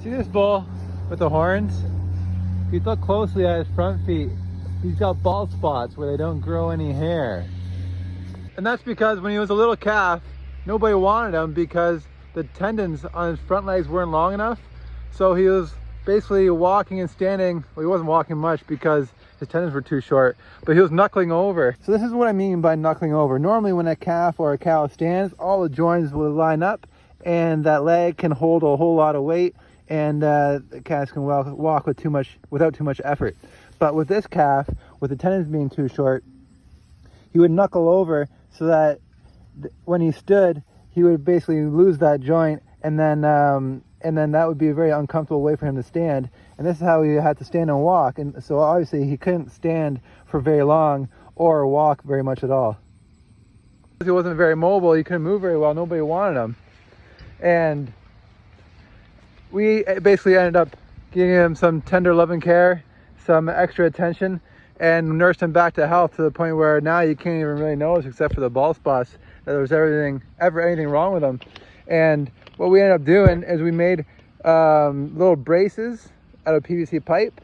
See this bull with the horns? If you look closely at his front feet, he's got bald spots where they don't grow any hair. And that's because when he was a little calf, nobody wanted him because the tendons on his front legs weren't long enough. So he was basically walking and standing. Well, he wasn't walking much because his tendons were too short, but he was knuckling over. So this is what I mean by knuckling over. Normally when a calf or a cow stands, all the joints will line up and that leg can hold a whole lot of weight, and the calves can walk without too much effort. But with this calf, with the tendons being too short, he would knuckle over so that when he stood, he would basically lose that joint, and then that would be a very uncomfortable way for him to stand. And this is how he had to stand and walk. And so obviously he couldn't stand for very long or walk very much at all. He wasn't very mobile, he couldn't move very well, nobody wanted him. And we basically ended up giving him some tender loving care, some extra attention, and nursed him back to health to the point where now you can't even really notice, except for the bald spots, that there was anything wrong with him. And what we ended up doing is we made little braces out of PVC pipe,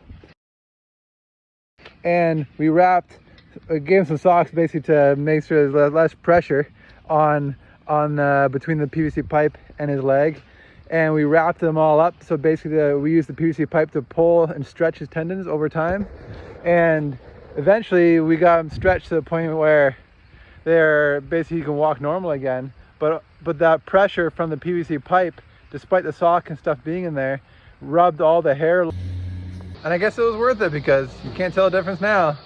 and we gave him some socks basically to make sure there's less pressure on between the PVC pipe and his leg. And we wrapped them all up, so basically we used the PVC pipe to pull and stretch his tendons over time. And eventually we got him stretched to the point where he can walk normal again. But that pressure from the PVC pipe, despite the sock and stuff being in there, rubbed all the hair. And I guess it was worth it because you can't tell the difference now.